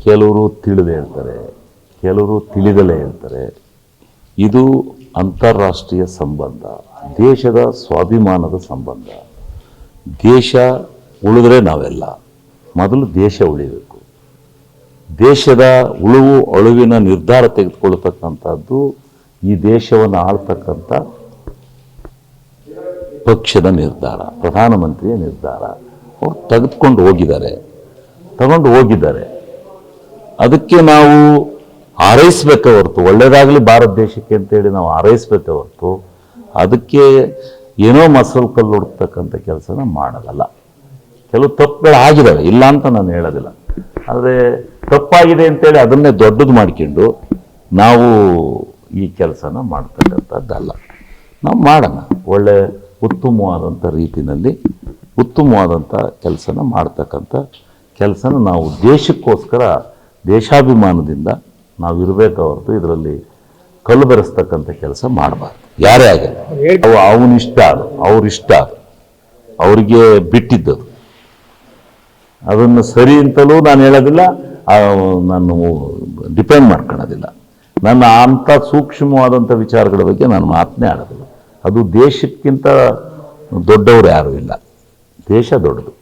ಕೆಲವರು ತಿಳಿದೇ ಹೇಳ್ತಾರೆ, ಕೆಲವರು ತಿಳಿದಲೇ ಹೇಳ್ತಾರೆ. ಇದು ಅಂತಾರಾಷ್ಟ್ರೀಯ ಸಂಬಂಧ, ದೇಶದ ಸ್ವಾಭಿಮಾನದ ಸಂಬಂಧ. ದೇಶ ಉಳಿದ್ರೆ ನಾವೆಲ್ಲ, ಮೊದಲು ದೇಶ ಉಳಿಬೇಕು. ದೇಶದ ಉಳುವು ಅಳುವಿನ ನಿರ್ಧಾರ ತೆಗೆದುಕೊಳ್ತಕ್ಕಂಥದ್ದು ಈ ದೇಶವನ್ನು ಆಳ್ತಕ್ಕಂಥ ಪಕ್ಷದ ನಿರ್ಧಾರ, ಪ್ರಧಾನಮಂತ್ರಿಯ ನಿರ್ಧಾರ. ಅವ್ರು ತಗೊಂಡು ಹೋಗಿದ್ದಾರೆ. ಅದಕ್ಕೆ ನಾವು ಹಾರೈಸಬೇಕೇ ಹೊರತು, ಒಳ್ಳೆಯದಾಗಲಿ ಭಾರತ ದೇಶಕ್ಕೆ ಅಂತೇಳಿ ನಾವು ಹಾರೈಸಬೇಕೇ ಹೊರತು ಅದಕ್ಕೆ ಏನೋ ಮಸಲು ಕಲ್ಲು ಹುಡುಕ್ತಕ್ಕಂಥ ಕೆಲಸನ ಮಾಡೋದಲ್ಲ. ಕೆಲವು ತಪ್ಪುಗಳು ಆಗಿದ್ದಾವೆ, ಇಲ್ಲ ಅಂತ ನಾನು ಹೇಳೋದಿಲ್ಲ. ಆದರೆ ತಪ್ಪಾಗಿದೆ ಅಂತೇಳಿ ಅದನ್ನೇ ದೊಡ್ಡದು ಮಾಡ್ಕೊಂಡು ನಾವು ಈ ಕೆಲಸನ ಮಾಡ್ತಕ್ಕಂಥದ್ದಲ್ಲ. ನಾವು ಮಾಡೋಣ, ಒಳ್ಳೆ ಉತ್ತಮವಾದಂಥ ರೀತಿಯಲ್ಲಿ ಉತ್ತಮವಾದಂಥ ಕೆಲಸನ ಮಾಡ್ತಕ್ಕಂಥ ಕೆಲಸನ ನಾವು ದೇಶಕ್ಕೋಸ್ಕರ ದೇಶಾಭಿಮಾನದಿಂದ ನಾವು ಇರಬೇಕು ಹೊರತು ಇದರಲ್ಲಿ ಕಲ್ಲು ಬೆರೆಸ್ತಕ್ಕಂಥ ಕೆಲಸ ಮಾಡಬಾರ್ದು. ಯಾರೇ ಆಗಲ್ಲ, ಅವನಿಷ್ಟ ಅದು, ಅವ್ರಿಷ್ಟ ಅದು, ಅವ್ರಿಗೆ ಬಿಟ್ಟಿದ್ದದು. ಅದನ್ನು ಸರಿ ಅಂತಲೂ ನಾನು ಹೇಳೋದಿಲ್ಲ, ನಾನು ಡಿಪೆಂಡ್ ಮಾಡ್ಕೊಳ್ಳೋದಿಲ್ಲ. ನನ್ನ ಅಂಥ ಸೂಕ್ಷ್ಮವಾದಂಥ ವಿಚಾರಗಳ ಬಗ್ಗೆ ನಾನು ಮಾತನ್ನೇ ಆಡೋದಿಲ್ಲ. ಅದು ದೇಶಕ್ಕಿಂತ ದೊಡ್ಡವರು ಯಾರೂ ಇಲ್ಲ, ದೇಶ ದೊಡ್ಡದು.